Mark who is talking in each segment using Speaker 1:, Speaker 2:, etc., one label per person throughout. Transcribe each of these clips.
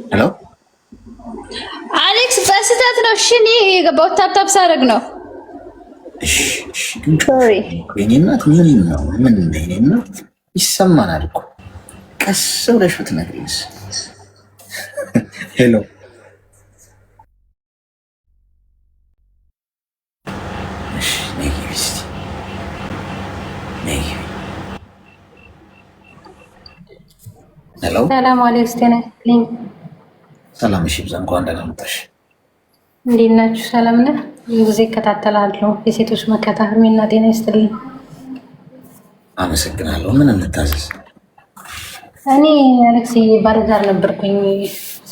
Speaker 1: ሄሎ
Speaker 2: አሌክስ በስህተት ነው። እሺ እኔ የገባሁት ታፕታፕ ሳደርግ ነው። ሶሪ
Speaker 1: የኔ እናት ምን ነው ምን የኔ እናት ይሰማናል እኮ ቀስ ብለሽ ብትነግሪኝስ። ሄሎ
Speaker 3: ሰላም አሌክስ፣ ጤና ይስጥልኝ።
Speaker 1: ሰላም። እሺ ብዛ እንኳን ደህና መጣሽ።
Speaker 3: እንዴት ናችሁ? ሰላም ነህ? ብዙ ጊዜ እከታተላለሁ። የሴቶች መከታ እድሜና ጤና ይስጥልኝ።
Speaker 1: አመሰግናለሁ። ምን እንታዘዝ?
Speaker 3: እኔ አሌክስ ባለትዳር ነበርኩኝ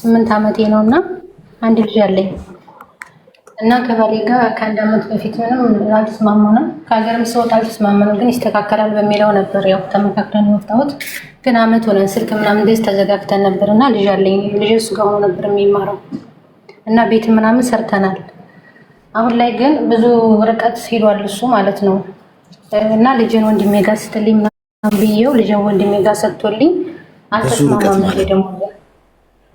Speaker 3: 8 ዓመቴ ነው እና አንድ ልጅ አለኝ እና ከባሌ ጋር ከ1 ዓመት በፊት ምንም አልተስማማንም። ከሀገርም ስወጣ አልተስማማንም፣ ግን ይስተካከላል በሚለው ነበር ያው ተመካክረን የወጣሁት። ግን አመት ሆነን ስልክ ምናምን እንደዚህ ተዘጋግተን ነበር እና ልጅ አለኝ። ልጅ እሱ ጋር ሆኖ ነበር የሚማረው እና ቤት ምናምን ሰርተናል። አሁን ላይ ግን ብዙ ርቀት ሄዷል እሱ ማለት ነው እና ልጅን ወንድሜ ጋር ስትልኝ ምናምን ብዬው ልጅን ወንድሜ ጋር ሰጥቶልኝ አልተስማማም። ደግሞ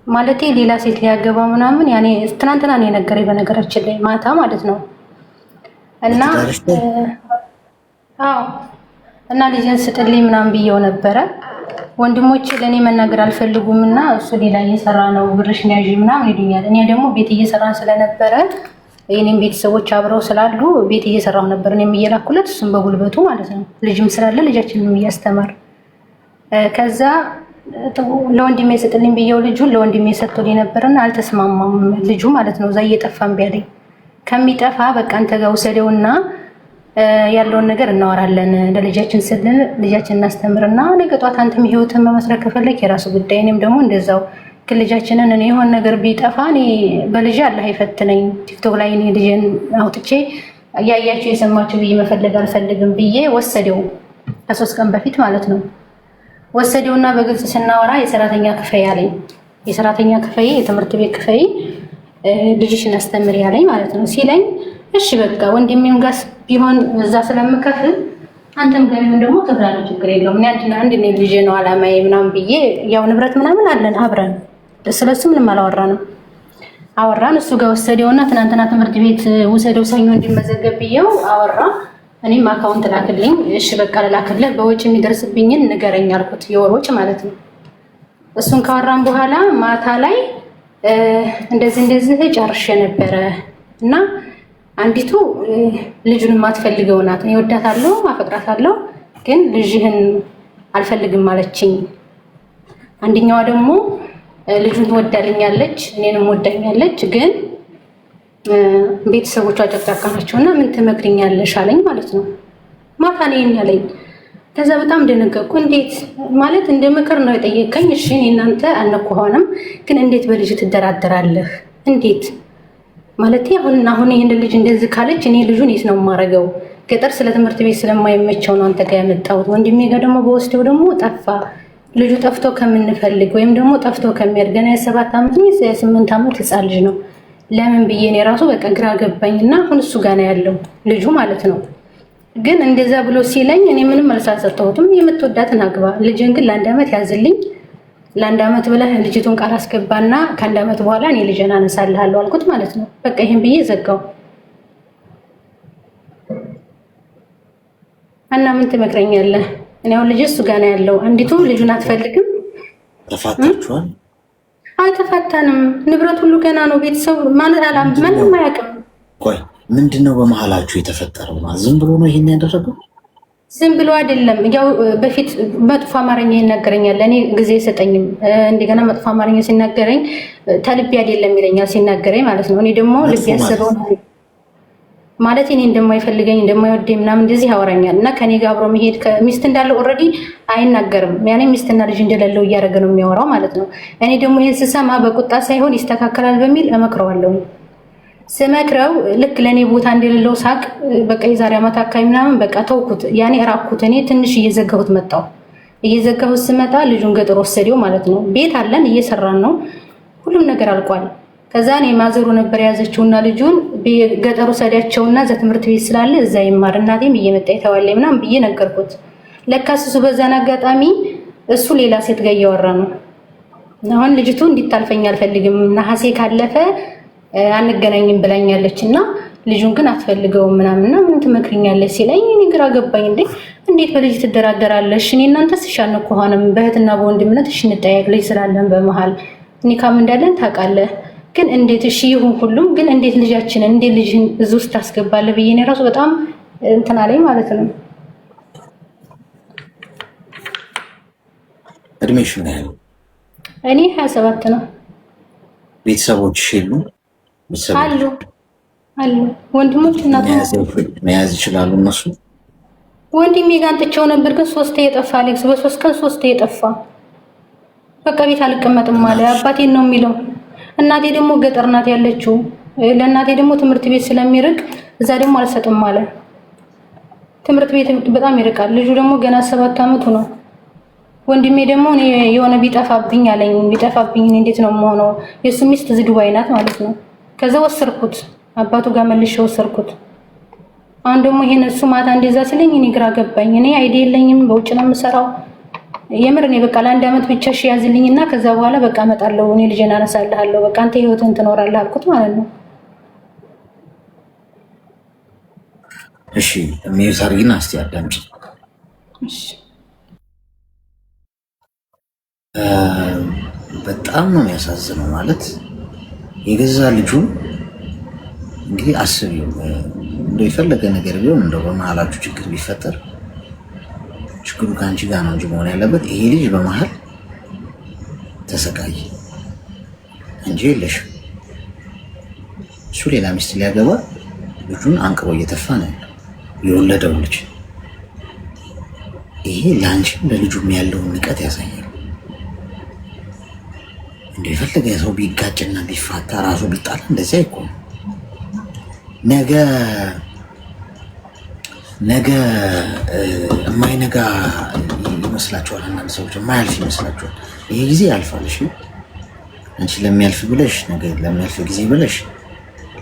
Speaker 3: ማለት ሌላ ሴት ሊያገባ ምናምን ያኔ ትናንትና ነው የነገረኝ፣ በነገራችን ላይ ማታ ማለት ነው እና አዎ እና ልጅን ስጥልኝ ምናምን ብዬው ነበረ። ወንድሞቼ ለእኔ መናገር አልፈልጉም እና እሱ ሌላ እየሰራ ነው ብርሽን ያዥ ምናምን ይሉኛል። እኔ ደግሞ ቤት እየሰራን ስለነበረ የኔም ቤተሰቦች አብረው ስላሉ ቤት እየሰራሁ ነበር እኔም እየላኩለት እሱም በጉልበቱ ማለት ነው። ልጅም ስላለ ልጃችንንም እያስተማር ከዛ ለወንድሜ ስጥልኝ ብዬው ልጁን ለወንድሜ ሰጥቶልኝ ነበርና አልተስማማም ልጁ ማለት ነው። እዛ እየጠፋን ቢያለኝ ከሚጠፋ በቃ አንተ ጋር ውሰደውና ያለውን ነገር እናወራለን ለልጃችን ስልን ልጃችን እናስተምርና ነገ ጧት አንተም ህይወትን መመስረት ከፈለክ የራሱ ጉዳይ፣ እኔም ደግሞ እንደዛው ግን ልጃችንን እኔ የሆነ ነገር ቢጠፋ እኔ በልጅ አላህ ይፈትነኝ። ቲክቶክ ላይ እኔ ልጅን አውጥቼ እያያችሁ የሰማችሁ ብዬ መፈለግ አልፈልግም ብዬ ወሰደው። ከ3 ቀን በፊት ማለት ነው ወሰደውና በግልጽ ስናወራ የሰራተኛ ክፈይ አለኝ። የሰራተኛ ክፈይ የትምህርት ቤት ክፈይ ልጅሽን አስተምር ያለኝ ማለት ነው ሲለኝ እሺ በቃ ወንድሜም ጋር ቢሆን እዛ ስለምከፍል አንተም ጋር ቢሆን ደግሞ ከፍላለሁ ችግር የለውም። እኔ አንድ ልጅ ነው አላማዬ ምናምን ብዬ ያው ንብረት ምናምን አለን አብረን ስለሱ ምንም አላወራንም። አወራን እሱ ጋር ወሰደውና ትናንትና ትምህርት ቤት ውሰደው ሰኞ እንዲመዘገብ ብዬው አወራ። እኔም አካውንት ላክልኝ። እሺ በቃ ላክልህ በወጭ የሚደርስብኝን ንገረኝ አልኩት፣ የወር ወጭ ማለት ነው። እሱን ካወራን በኋላ ማታ ላይ እንደዚህ ጨርሼ ነበረ እና አንዲቱ ልጁን የማትፈልገው ናት። እኔ ወዳታለሁ አፈቅራታለሁ፣ ግን ልጅህን አልፈልግም አለችኝ። አንደኛዋ ደግሞ ልጁን ትወዳልኛለች እኔንም ወዳኛለች፣ ግን ቤተሰቦቿ ጨቅጫቃ ናቸውና ምን ትመክሪኛለሽ አለኝ ማለት ነው። ማታ ነው ያለኝ። ከዛ በጣም ደነገጥኩ። እንዴት ማለት እንደ ምክር ነው የጠየቀኝ። እሺ እኔ እናንተ አልነኩሆንም፣ ግን እንዴት በልጅ ትደራደራለህ? እንዴት ማለት አሁን ይሄን ልጅ እንደዚህ ካለች እኔ ልጁን የት ነው የማረገው? ገጠር ስለ ትምህርት ቤት ስለማይመቸው ነው አንተ ጋር ያመጣሁት። ወንድሜ ጋር ደግሞ በወስደው ደግሞ ጠፋ። ልጁ ጠፍቶ ከምንፈልግ ወይም ደግሞ ጠፍቶ ከሚያድግ ገና የ7 ዓመት ነው የ8 ዓመት ህፃን ልጅ ነው። ለምን ብዬ እኔ ራሱ በቃ ግራ ገባኝና አሁን እሱ ጋር ነው ያለው ልጁ ማለት ነው። ግን እንደዛ ብሎ ሲለኝ እኔ ምንም መልስ አልሰጠሁትም። የምትወዳትን አግባ፣ ልጅን ግን ለ1 ዓመት ያዝልኝ፣ ለ1 ዓመት ብለህ ልጅቱን ቃል አስገባና ከ1 ዓመት በኋላ እኔ ልጅን አነሳልሃለሁ አልኩት ማለት ነው። በቃ ይሄን ብዬ ዘጋው እና ምን ትመክረኛለህ? እኔ አሁን ልጅ እሱ ጋር ነው ያለው። አንዲቱ ልጁን አትፈልግም።
Speaker 1: ተፋታችኋል?
Speaker 3: አልተፋታንም። ንብረት ሁሉ ገና ነው። ቤተሰብ ማለት ማንም አያውቅም።
Speaker 1: ቆይ ምንድነው በመሀላችሁ የተፈጠረው? ዝም ብሎ ነው ይሄን ያደረገው?
Speaker 3: ዝም ብሎ አይደለም። ያው በፊት መጥፎ አማርኛ ይናገረኛል፣ እኔ ጊዜ አይሰጠኝም። እንደገና መጥፎ አማርኛ ሲናገረኝ ተልቤ አይደለም ይለኛል ሲናገረኝ ማለት ነው። እኔ ደግሞ ልብ ያስበው ማለት እኔ እንደማይፈልገኝ እንደማይወደኝ ምናምን እንደዚህ ያወራኛል። እና ከኔ ጋር አብሮ መሄድ ሚስት እንዳለው ኦልሬዲ አይናገርም። ያኔ ሚስትና ልጅ እንደሌለው እያደረገ ነው የሚያወራው ማለት ነው። እኔ ደግሞ ይሄን ስሰማ በቁጣ ሳይሆን ይስተካከላል በሚል እመክረዋለሁ። ስመክረው ልክ ለእኔ ቦታ እንደሌለው ሳቅ በቃ የዛሬ ዓመት አካባቢ ምናምን በቃ ተውኩት። ያኔ እራኩት። እኔ ትንሽ እየዘጋሁት መጣሁ። እየዘጋሁት ስመጣ ልጁን ገጠር ወሰደው ማለት ነው። ቤት አለን እየሰራን ነው፣ ሁሉም ነገር አልቋል። ከዛ እኔ ማዘሩ ነበር ያዘችውና ልጁን ገጠሩ ሰዳቸውና እዛ ትምህርት ቤት ስላለ እዛ ይማር እናቴም እየመጣ ይተዋለኝ ምናምን ብዬ ነገርኩት። ለካስ እሱ በዛን አጋጣሚ እሱ ሌላ ሴት ጋር እያወራ ነው። አሁን ልጅቱ እንዲታልፈኝ አልፈልግም ነሐሴ ካለፈ አንገናኝም ብላኛለች እና ልጁን ግን አትፈልገውም ምናምንና ምን ትመክሪኛለሽ ሲለኝ እኔ ግራ ገባኝ። እንዴት በልጅ ትደራደራለሽ? እኔ እናንተስ እሻን እኮ ሆነም በእህትና በወንድምነት እሺ እንጠያየቅ ልጅ ስላለን በመሃል ኒካም እንዳለን ታውቃለህ። ግን እንዴት እሺ ይሁን ሁሉም ግን እንዴት ልጃችንን እንዴት ልጅን እዚህ ውስጥ ታስገባለህ ብዬ እኔ ራሱ በጣም እንትን አለኝ ማለት ነው።
Speaker 1: እድሜሽ ምን ያህል?
Speaker 3: እኔ 27 ነው።
Speaker 1: ቤተሰቦችሽ የሉ?
Speaker 3: አሉ ወንድሞች እናቶች
Speaker 1: መያዝ ይችላሉ እነሱ?
Speaker 3: ወንድሜ ጋር አንጥቼው ነበር ግን 3 የጠፋ አሌክስ በ3 ቀን 3 የጠፋ በቃ ቤት አልቀመጥም አለ። አባቴን ነው የሚለው። እናቴ ደግሞ ገጠር ናት ያለችው። ለእናቴ ደግሞ ትምህርት ቤት ስለሚርቅ እዛ ደግሞ አልሰጥም አለ። ትምህርት ቤት በጣም ይርቃል። ልጁ ደግሞ ገና 7 አመቱ ነው። ወንድሜ ደግሞ እኔ የሆነ ቢጠፋብኝ አለኝ። ቢጠፋብኝ እንዴት ነው የምሆነው? የሱ ሚስት እዚህ ዱባይ ናት ማለት ነው። ከዛ ወሰርኩት፣ አባቱ ጋር መልሼ ወሰርኩት። አሁን ደግሞ ይሄን እሱ ማታ እንደዛ ሲለኝ እኔ ግራ ገባኝ። እኔ አይዲ የለኝም፣ በውጭ ነው የምሰራው። የምር እኔ በቃ ለአንድ አመት ብቻ እሺ ያዝልኝና ከዛ በኋላ በቃ እመጣለሁ፣ እኔ ልጄን አነሳልሃለሁ፣ በቃ አንተ ህይወትን ትኖራለህ አልኩት ማለት ነው።
Speaker 1: እሺ ሚዩት አድርጊና እስቲ አዳምጪ።
Speaker 3: እሺ
Speaker 1: በጣም ነው የሚያሳዝነው። ማለት የገዛ ልጁን እንግዲህ አስቢው፣ እንደው የፈለገ ነገር ቢሆን እንደው በመሀላችሁ ችግር ቢፈጠር ችግሩ ከአንቺ ጋር ነው እንጂ መሆን ያለበት። ይሄ ልጅ በመሀል ተሰቃየ እንጂ የለሽም። እሱ ሌላ ሚስት ሊያገባ ልጁን አንቅሮ እየተፋ ነው ያለው፣ የወለደው ልጅ። ይሄ ለአንቺም ለልጁም ያለውን ንቀት ያሳያል። እንደ የፈለገ ሰው ቢጋጭና ቢፋታ ራሱ ቢጣላ እንደዚህ አይቆም። ነገ የማይነጋ ይመስላችኋል። አንዳንድ ሰዎች የማያልፍ ይመስላችኋል። ይሄ ጊዜ ያልፋል። እሺ አንቺ ለሚያልፍ ብለሽ ነገ ለሚያልፍ ጊዜ ብለሽ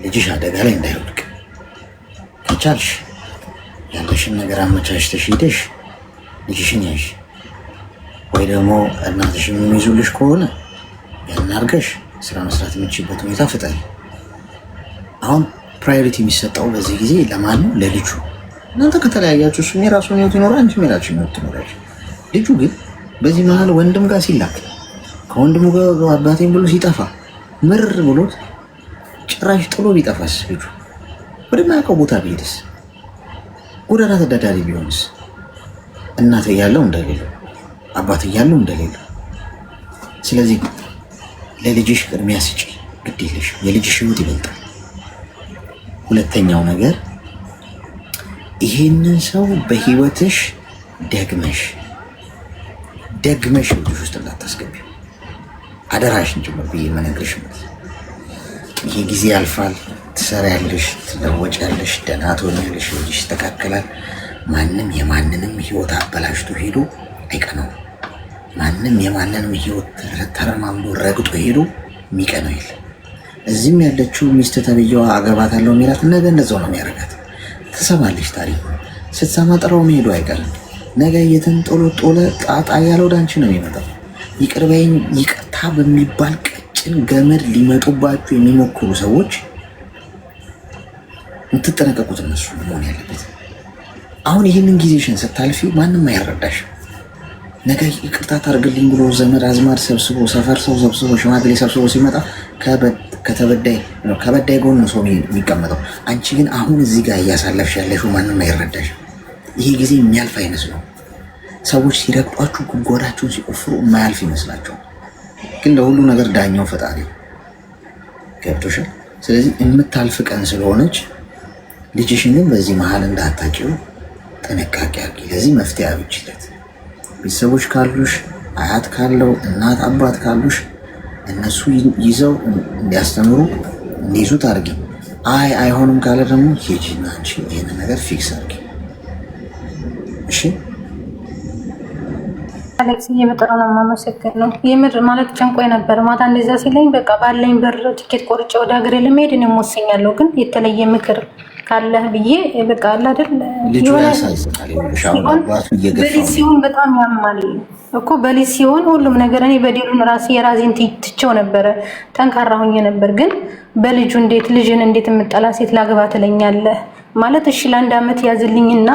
Speaker 1: ልጅሽ አደጋ ላይ እንዳይወድቅ ከቻልሽ ያለሽን ነገር አመቻችተሽ ሄደሽ ልጅሽን ያዥ። ወይ ደግሞ እናትሽ የሚይዙልሽ ከሆነ ያን አድርገሽ ስራ መስራት የምችልበት ሁኔታ ፍጠሪ። አሁን ፕራዮሪቲ የሚሰጠው በዚህ ጊዜ ለማን ነው? ለልጁ። እናንተ ከተለያያችሁ እሱ የራሱን ህይወት ይኖራል፣ አንቺ የራስሽን ህይወት ትኖራለሽ። ልጁ ግን በዚህ መሀል ወንድም ጋር ሲላክ ከወንድሙ ጋር አባቴን ብሎ ሲጠፋ ምር ብሎት ጭራሽ ጥሎ ቢጠፋስ? ልጁ ወደማያውቀው ቦታ ቢሄድስ? ጎዳና ተዳዳሪ ቢሆንስ? እናት እያለው እንደሌለው አባት እያለው እንደሌለው። ስለዚህ ለልጅሽ ቅድሚያ ስጪ፣ ግድ የለሽ። የልጅሽ ህይወት ይበልጣል። ሁለተኛው ነገር ይሄንን ሰው በህይወትሽ ደግመሽ ልጅሽ ውስጥ እንዳታስገቢው አደራሽን ጭምር ብዬ መነግርሽ ነው። ይሄ ጊዜ ያልፋል። ትሰሪያለሽ፣ ትለወጫለሽ፣ ደህና ትሆኛለሽ፣ ልጅሽ ይስተካከላል። ማንም የማንንም ህይወት አበላሽቶ ሄዶ አይቀነውም። ማንም የማንንም ህይወት ተረማምዶ ረግጦ ሄዶ የሚቀነው የለም። እዚህም ያለችው ሚስት ተብዬዋ አገባታለሁ የሚላት ነገ እንደዛው ነው የሚያደርጋት። ትሰማለች ታሪኩ። ስትሰማ ጥራው መሄዱ አይቀርም። ነገ እየተንጦለጦለ ጣጣ ያለ ወደ አንቺ ነው የሚመጣው። ይቅር በይኝ ይቅርታ በሚባል ቀጭን ገመድ ሊመጡባችሁ የሚሞክሩ ሰዎች የምትጠነቀቁት እነሱ መሆን ያለበት። አሁን ይህንን ጊዜሽን ስታልፊ ማንም አይረዳሽም። ነገ ይቅርታ ታርግልኝ ብሎ ዘመድ አዝማድ ሰብስቦ ሰፈር ሰው ሰብስቦ ሽማግሌ ሰብስቦ ሲመጣ ከበዳይ ጎን ሰው የሚቀመጠው። አንቺ ግን አሁን እዚህ ጋር እያሳለፍሽ ያለሽው ማንም አይረዳሽም። ይሄ ጊዜ የሚያልፍ አይመስለው። ሰዎች ሲረግጧችሁ ጉድጓዳችሁን ሲቆፍሩ የማያልፍ ይመስላቸዋል። ግን ለሁሉ ነገር ዳኛው ፈጣሪ ገብቶሻል። ስለዚህ የምታልፍ ቀን ስለሆነች ልጅሽን ግን በዚህ መሀል እንዳታጭው ጥንቃቄ አድርጊ። ለዚህ መፍትሄ አብጅለት። ቤተሰቦች ካሉሽ፣ አያት ካለው፣ እናት አባት ካሉሽ እነሱ ይዘው እንዲያስተምሩ እንዲይዙት አድርጊ። አይሆንም ካለ ደግሞ ሂጂና አንቺ ይህንን ነገር ፊክስ አድርጊ። እሺ
Speaker 3: አሌክስ እየበጠረ ነው። የማመሰግነው የምር ማለት ጨንቆኝ ነበር። ማታ እንደዛ ሲለኝ በቃ ባለኝ ብር ትኬት ቆርጬ ወደ ሀገሬ ለመሄድ እኔም ወስኛለሁ። ግን የተለየ ምክር ካለህ ብዬ በቃ አለ አይደል
Speaker 1: ልጁ ያሳዝናል። ይሻው አባቱ እየገፋ
Speaker 3: ሲሆን በጣም ያማል እኮ በልጅ ሲሆን ሁሉም ነገር እኔ በደሉን ራሴ የራሴን ትቼው ነበረ ጠንካራ ሆኜ ነበር። ግን በልጁ እንዴት ልጅን እንዴት የምጠላ ሴት ላግባ ትለኛለህ ማለት እሺ ለአንድ አመት ያዝልኝና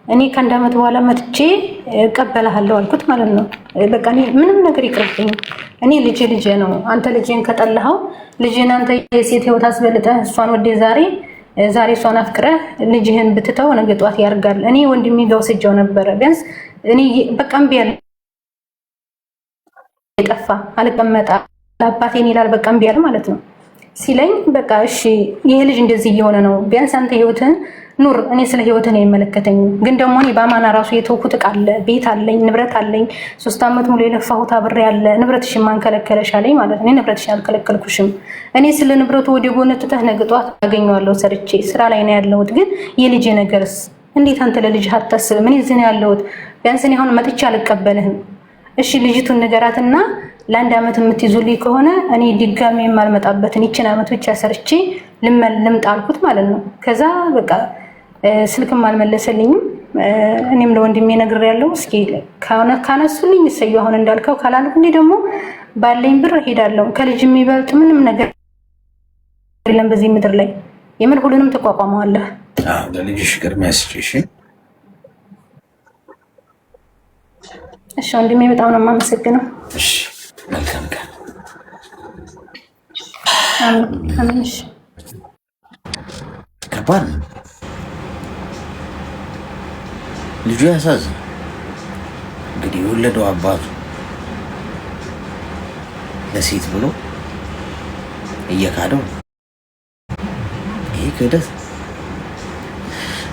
Speaker 3: እኔ ከአንድ አመት በኋላ መጥቼ እቀበልሃለሁ አልኩት ማለት ነው። በቃ እኔ ምንም ነገር ይቅርብኝ። እኔ ልጅ ነው። አንተ ልጅን ከጠላኸው ልጅን አንተ የሴት ህይወት አስበልጠህ እሷን ወደ ዛሬ እሷን አፍቅረህ ልጅህን ብትተው ነገ ጧት ያርጋል። እኔ ወንድሜ ጋር ወስጄው ነበረ። ቢያንስ እኔ በቃ እምቢ አለ የጠፋ አልቀመጣ አባቴን ይላል። በቃ እምቢ አለ ማለት ነው ሲለኝ በቃ እሺ ይሄ ልጅ እንደዚህ እየሆነ ነው። ቢያንስ አንተ ህይወትን ኑር። እኔ ስለ ህይወትን አይመለከተኝም። ግን ደግሞ እኔ በአማና ራሱ የተውኩት ዕቃ አለ፣ ቤት አለኝ፣ ንብረት አለኝ። 3 አመት ሙሉ የለፋሁት አብሬ ያለ ንብረትሽን ማን ከለከለሽ አለኝ ማለት ነው። እኔ ንብረትሽን አልከለከልኩሽም። እኔ ስለ ንብረቱ ወደ ጎን ትተህ ነገ ጧት አገኘዋለሁ ሰርቼ ስራ ላይ ነው ያለሁት። ግን የልጄ ነገርስ እንዴት አንተ ለልጅ አታስብም? እኔ እዚህ ነው ያለሁት። ቢያንስ እኔ አሁን መጥቼ አልቀበልህም። እሺ ልጅቱን ንገራትና ለአንድ አመት የምትይዙልኝ ከሆነ እኔ ድጋሜ የማልመጣበትን ይችን አመት ብቻ ሰርቼ ልምጣ አልኩት ማለት ነው። ከዛ በቃ ስልክም አልመለሰልኝም። እኔም ለወንድሜ ነግሬያለሁ። እስኪ ካነሱልኝ እሰየው፣ አሁን እንዳልከው ካላልኩኝ ደግሞ ባለኝ ብር እሄዳለሁ። ከልጅ የሚበልጥ ምንም ነገር የለም በዚህ ምድር ላይ። የምን ሁሉንም ተቋቋመዋለህ።
Speaker 1: ለልጅሽ ቅድሚያ ስጪ።
Speaker 3: እሺ ወንድሜ በጣም ነው የማመሰግነው።
Speaker 1: እሺ መልካም ቀን።
Speaker 3: አሜን።
Speaker 1: ከባድ ነው። ልጁ ያሳዝን። እንግዲህ የወለደው አባቱ ለሴት ብሎ እየካደው ይሄ ክህደት።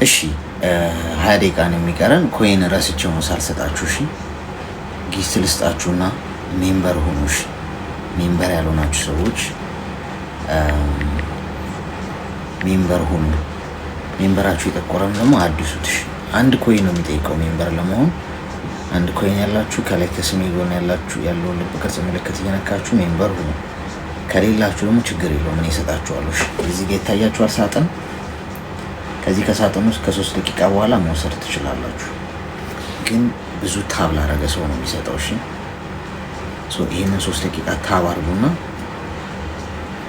Speaker 1: እሺ 20 ደቂቃ ነው የሚቀረን። ኮይን ረስቼው ነው ሳልሰጣችሁ። እሺ ጊፍት ልስጣችሁና ሜምበር ሁኑ። እሺ ሜምበር ያልሆናችሁ ሰዎች ሜምበር ሁኑ። ሜምበራችሁ የጠቆረም ደግሞ አዲሱት። እሺ አንድ ኮይን ነው የሚጠይቀው ሜምበር ለመሆን። አንድ ኮይን ያላችሁ ከላይ ከስሜ ጎን ያለውን ልብ ቅርጽ ምልክት እየነካችሁ ሜምበር ሁኑ። ከሌላችሁ ደግሞ ችግር የለውም እኔ እሰጣችኋለሁ። እዚህ ጋር ይታያችኋል ሳጥን። ከዚህ ከሳጥን ውስጥ ከ3 ደቂቃ በኋላ መውሰድ ትችላላችሁ። ግን ብዙ ታብ ላደረገ ሰው ነው የሚሰጠው። እሺ ይህንን 3 ደቂቃ ታብ አድርጉና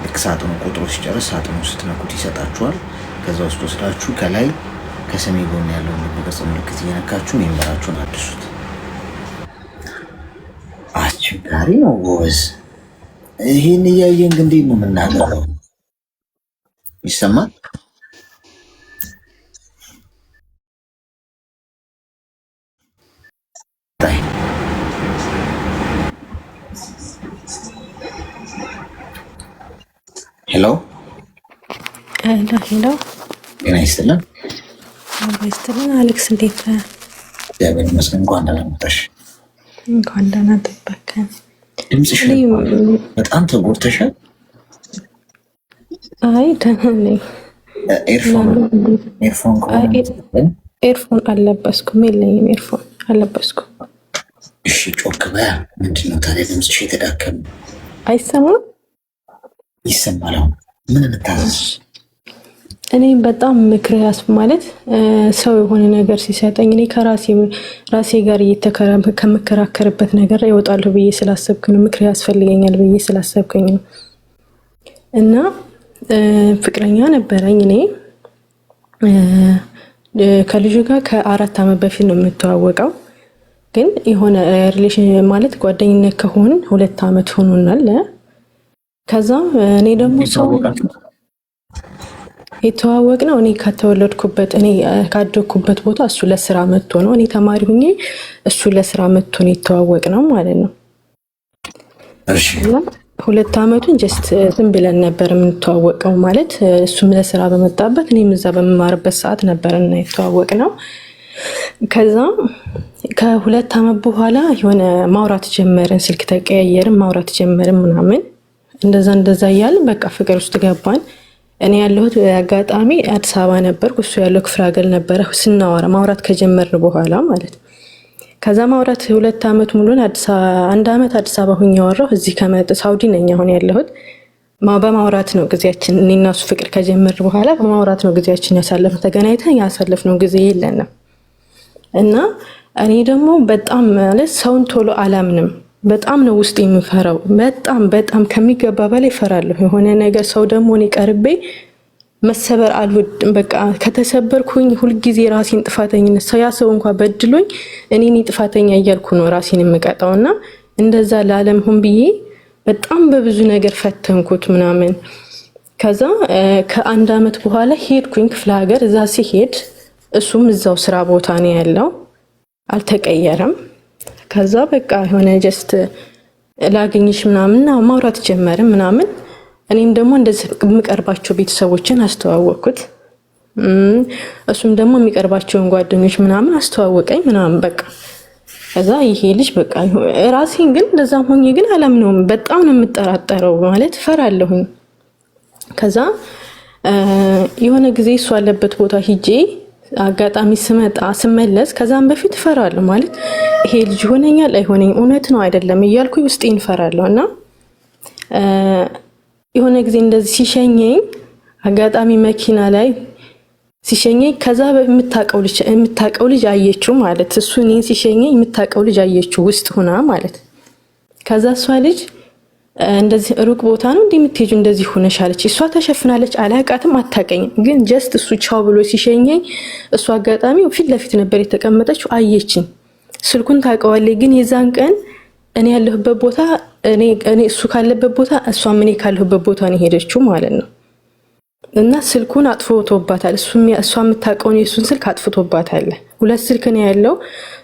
Speaker 1: ልክ ሳጥኑ ቁጥሩ ሲጨርስ ሳጥኑ ስትነኩት ይሰጣችኋል። ከዛ ውስጥ ወስዳችሁ ከላይ ከሰሜ ጎን ያለውን ልብ ቅርጽ ምልክት እየነካችሁ ሜምበራችሁን አድሱት። አስቸጋሪ ነው ጎበዝ። ይህን እያየን ግን እንዴት ነው የምናገረው? ይሰማል? ሄሎ
Speaker 4: ሄሎ፣
Speaker 1: ጤና ይስጥልን።
Speaker 4: አሌክስ እንዴት ነህ?
Speaker 1: እግዚአብሔር ይመስገን። እንኳን ደህና መጣሽ።
Speaker 4: እንኳን ደህና ጠበቀን።
Speaker 1: ድምፅሽ በጣም ተጎድተሻል።
Speaker 4: አይ ደህና ነኝ። ኤርፎን አልለበስኩም፣ የለኝም ኤርፎን አልለበስኩም።
Speaker 1: እሺ ጮክ በያ። ምንድን ነው ታዲያ ድምፅሽ የተዳከመ?
Speaker 4: አይሰማም?
Speaker 1: ይሰማል። አሁን ምን እንታዘዝ?
Speaker 4: እኔ በጣም ምክር ማለት ሰው የሆነ ነገር ሲሰጠኝ እኔ ከራሴ ጋር ከምከራከርበት ነገር ይወጣለሁ ብዬ ስላሰብኩ ነው። ምክር ያስፈልገኛል ብዬ ስላሰብኩኝ ነው። እና ፍቅረኛ ነበረኝ እኔ ከልጁ ጋር ከ4 አመት በፊት ነው የምተዋወቀው። ግን የሆነ ሪሌሽን ማለት ጓደኝነት ከሆን 2 አመት ሆኖናል። ከዛ እኔ ደግሞ ሰው የተዋወቅ ነው። እኔ ከተወለድኩበት እኔ ካደኩበት ቦታ እሱ ለስራ መጥቶ ነው። እኔ ተማሪ ሁኜ እሱ ለስራ መጥቶ ነው የተዋወቅ ነው ማለት ነው።
Speaker 1: እሺ
Speaker 4: 2 አመቱን ጀስት ዝም ብለን ነበር የምንተዋወቀው ማለት እሱም ለስራ በመጣበት እኔም እዛ በመማርበት ሰዓት ነበር እና የተዋወቅ ነው። ከዛ ከ2 አመት በኋላ የሆነ ማውራት ጀመርን፣ ስልክ ተቀያየርን፣ ማውራት ጀመርን ምናምን እንደዛ እያልን በቃ ፍቅር ውስጥ ገባን። እኔ ያለሁት አጋጣሚ አዲስ አበባ ነበርኩ፣ እሱ ያለው ክፍለ ሀገር ነበረ። ስናወራ ማውራት ከጀመርን በኋላ ማለት ከዛ ማውራት 2 አመት ሙሉን 1 አመት አዲስ አበባ ሆኜ ያወራሁ። እዚህ ከመጣ ሳውዲ ነኝ አሁን ያለሁት። በማውራት ነው ጊዜያችን እኔና እሱ ፍቅር ከጀመር በኋላ በማውራት ነው ጊዜያችን ያሳለፍነው። ተገናኝተን ያሳለፍነው ጊዜ የለንም። እና እኔ ደግሞ በጣም ማለት ሰውን ቶሎ አላምንም። በጣም ነው ውስጥ የሚፈራው። በጣም ከሚገባ በላይ እፈራለሁ። የሆነ ነገር ሰው ደግሞ እኔ ቀርቤ መሰበር አልወድም። በቃ ከተሰበርኩኝ ሁልጊዜ ራሴን ጥፋተኝነት ሰው እንኳን በድሎኝ እኔ ጥፋተኛ እያልኩ ነው ራሴን የምቀጣውና እንደዛ ላለመሆን ብዬ በጣም በብዙ ነገር ፈተንኩት ምናምን። ከዛ ከአንድ አመት በኋላ ሄድኩኝ ክፍለ ሀገር። እዛ ሲሄድ እሱም እዛው ስራ ቦታ ነው ያለው፣ አልተቀየረም። ከዛ በቃ የሆነ ጀስት ላገኝሽ ምናምን ማውራት ጀመርን ምናምን። እኔም ደግሞ እንደዚህ የምቀርባቸው ቤተሰቦችን አስተዋወቅኩት። እሱም ደግሞ የሚቀርባቸውን ጓደኞች ምናምን አስተዋወቀኝ ምናምን በቃ። ከዛ ይሄ ልጅ በቃ ራሴን ግን እንደዛም ሆኜ ግን አላምነውም። በጣም ነው የምጠራጠረው ማለት ፈራለሁኝ። ከዛ የሆነ ጊዜ እሱ አለበት ቦታ ሂጄ አጋጣሚ ስመለስ ከዛም በፊት ፈራለሁ ማለት ይሄ ልጅ ሆነኛል አይሆነኝ እውነት ነው አይደለም እያልኩ ውስጤን ፈራለሁ። እና የሆነ ጊዜ እንደዚህ ሲሸኘኝ አጋጣሚ መኪና ላይ ሲሸኘኝ ከዛ የምታውቀው ልጅ አየችው ማለት እሱ እኔን ሲሸኘኝ የምታውቀው ልጅ አየችው ውስጥ ሆና ማለት። ከዛ እሷ ልጅ እንደዚህ ሩቅ ቦታ ነው እንደምትሄጂው እንደዚህ ሆነሻለች። እሷ ተሸፍናለች፣ አላቃትም፣ አታቀኝም። ግን ጀስት እሱ ቻው ብሎ ሲሸኘኝ እሷ አጋጣሚ ፊት ለፊት ነበር የተቀመጠችው፣ አየችኝ። ስልኩን ታውቀዋለች። ግን የዛን ቀን እኔ ያለሁበት ቦታ እኔ እሱ ካለበት ቦታ እሷም እኔ ካለሁበት ቦታ ነው ሄደችው ማለት ነው። እና ስልኩን አጥፍቶባታል። እሷ የምታውቀውን የሱን ስልክ አጥፍቶባታል። ሁለት ስልክ ነው ያለው።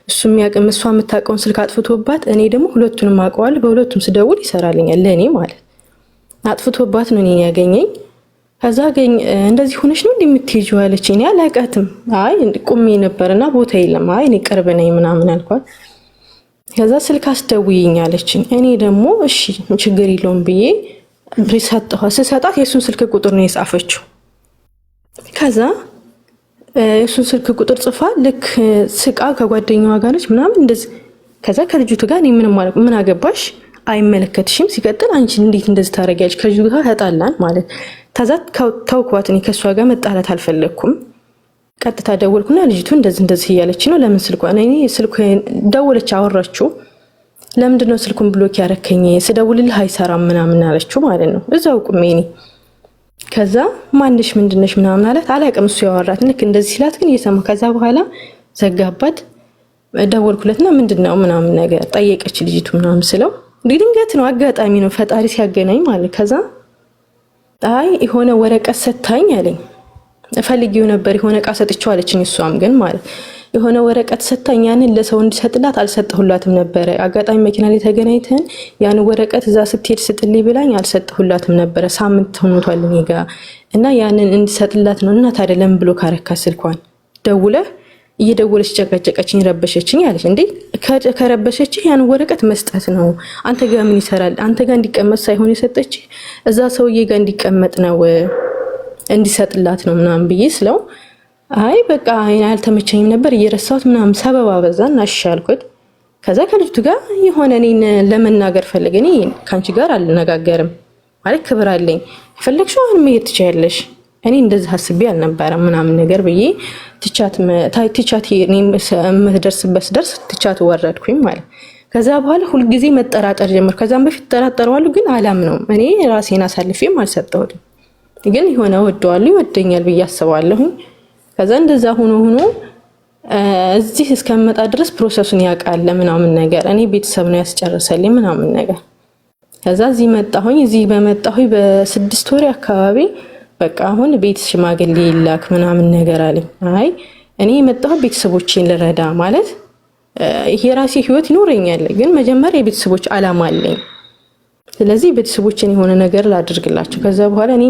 Speaker 4: እሱ የሚያውቀው እሷ የምታውቀውን ስልክ አጥፍቶባት፣ እኔ ደግሞ ሁለቱንም አውቀዋለሁ። በሁለቱም ስደውል ይሰራልኛል ለኔ ማለት። አጥፍቶባት ነው እኔን ያገኘኝ። ከዛ እንደዚህ ሆነሽ ነው እንደምትሄጂው አለች። እኔ አላውቃትም። አይ ቁሜ ነበርና ቦታ የለም። አይ እኔ ቅርብ ነኝ ምናምን አልኳት። ከዛ ስልክ አስደውይኝ አለችኝ። እኔ ደግሞ እሺ ችግር የለውም ብዬ ስሰጣት የሱን ስልክ ቁጥር ነው የጻፈችው። ከዛ የሱን ስልክ ቁጥር ጽፋ ልክ ስቃ ከጓደኛዋ ጋር ነች ምናምን እንደዚህ። ከዛ ከልጅቱ ጋር እኔ ምን አገባሽ አይመለከትሽም፣ ሲቀጥል አንቺ እንዴት እንደዚህ ታረጋለሽ? ከልጅቱ ጋር ተጣላን ማለት። ከዛ ተውኳት። እኔ ከሷ ጋር መጣላት አልፈለኩም። ቀጥታ ደወልኩና ልጅቱ እንደዚህ እያለች ነው ለምን ስልኳን እኔ ስልኩ ደወለች አወራችሁ። ለምንድነው ስልኩን ብሎክ ያረከኝ? ስደውልልህ አይሰራም ምናምን አለችው ማለት ነው። እዛው ቁሜ እኔ ከዛ ማንሽ ምንድነሽ ምናምን አላት። አላውቅም እሱ ያወራት ልክ እንደዚህ ሲላት ግን እየሰማ። ከዛ በኋላ ዘጋባት። ደወልኩለትና ምንድነው ምናምን ነገር ጠየቀች ልጅቱ ምናምን ስለው ድንገት ነው አጋጣሚ ነው ፈጣሪ ሲያገናኝ ማለት። ከዛ አይ የሆነ ወረቀት ሰታኝ አለኝ። ፈልጊው ነበር የሆነ ዕቃ ሰጥቼው አለችኝ። እሷም ግን ማለት የሆነ ወረቀት ሰታኝ ያንን ለሰው እንዲሰጥላት አልሰጠሁላትም ነበር። አጋጣሚ መኪና ላይ ተገናኝተን ያን ወረቀት እዛ ስትሄድ ስጥልኝ ብላኝ አልሰጠሁላትም ነበር። ሳምንት ሆኖታል እኔ ጋር እና ያንን እንዲሰጥላት ነው። እናት አይደለም ብሎ ካረካ ስልኳን ደውለህ እየደወለች ጨቀጨቀችኝ፣ ረበሸችኝ አለች። እንዴ ከረበሸች ያን ወረቀት መስጠት ነው። አንተ ጋር ምን ይሰራል? አንተ ጋር እንዲቀመጥ ሳይሆን የሰጠች እዛ ሰውዬ ጋር እንዲቀመጥ ነው እንዲሰጥላት ነው ምናምን ብዬ ስለው አይ በቃ አልተመቸኝም ነበር እየረሳሁት ምናምን ሰበብ አበዛን አሻልኩት። ከዛ ከልጅቱ ጋር የሆነ እኔን ለመናገር ፈልግ እኔ ካንቺ ጋር አልነጋገርም ማለት ክብር አለኝ፣ ፈለግሽው አሁን መሄድ ትችያለሽ፣ እኔ እንደዚህ ሐስቤ አልነበረም ምናምን ነገር ብዬ ትቻት እኔም የምደርስበት ደርስ ትቻት ወረድኩኝ ማለት። ከዛ በኋላ ሁልጊዜ መጠራጠር ጀመር። ከዛም በፊት ተጠራጠረዋለሁ ግን አላምነውም። እኔ ራሴን አሳልፌም አልሰጠሁትም። ግን የሆነ ወደዋለሁ ይወደኛል ብዬ አስባለሁ። ከዛ እንደዛ ሆኖ እዚህ እስከመጣ ድረስ ፕሮሰሱን ያውቃል ምናምን ነገር። እኔ ቤተሰብ ነው ያስጨርሰልኝ ምናምን ነገር። ከዛ እዚህ መጣሁኝ። እዚህ በመጣሁኝ በ6 ወር አካባቢ በቃ አሁን ቤት ሽማግሌ ይላክ ምናምን ነገር አለኝ። አይ እኔ የመጣሁት ቤተሰቦቼን ልረዳ ማለት ይሄ ራሴ ህይወት ይኖረኛል፣ ግን መጀመሪያ የቤተሰቦች አላማ አለኝ። ስለዚህ ቤተሰቦችን የሆነ ነገር ላድርግላቸው። ከዛ በኋላ እኔ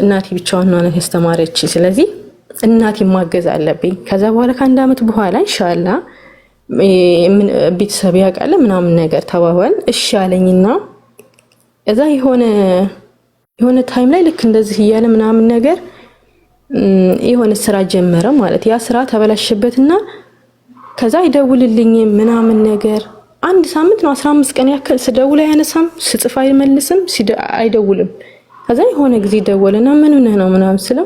Speaker 4: እናቴ ብቻዋን ነው ያስተማረች። ስለዚህ እናቴ ማገዝ አለብኝ። ከዛ በኋላ ከአንድ አመት በኋላ ኢንሻአላህ ቤተሰብ ያውቃል ምናምን ነገር ተባባል። እሺ አለኝና እዛ የሆነ ታይም ላይ ልክ እንደዚህ እያለ ምናምን ነገር የሆነ ስራ ጀመረ ማለት። ያ ስራ ተበላሽበትና ከዛ ይደውልልኝ ምናምን ነገር አንድ ሳምንት ነው 15 ቀን ያክል ስደውል አያነሳም፣ ስጽፍ አይመልስም፣ አይደውልም። ከዛ የሆነ ጊዜ ደወለና ምን ሆነህ ነው ምናምን ስለው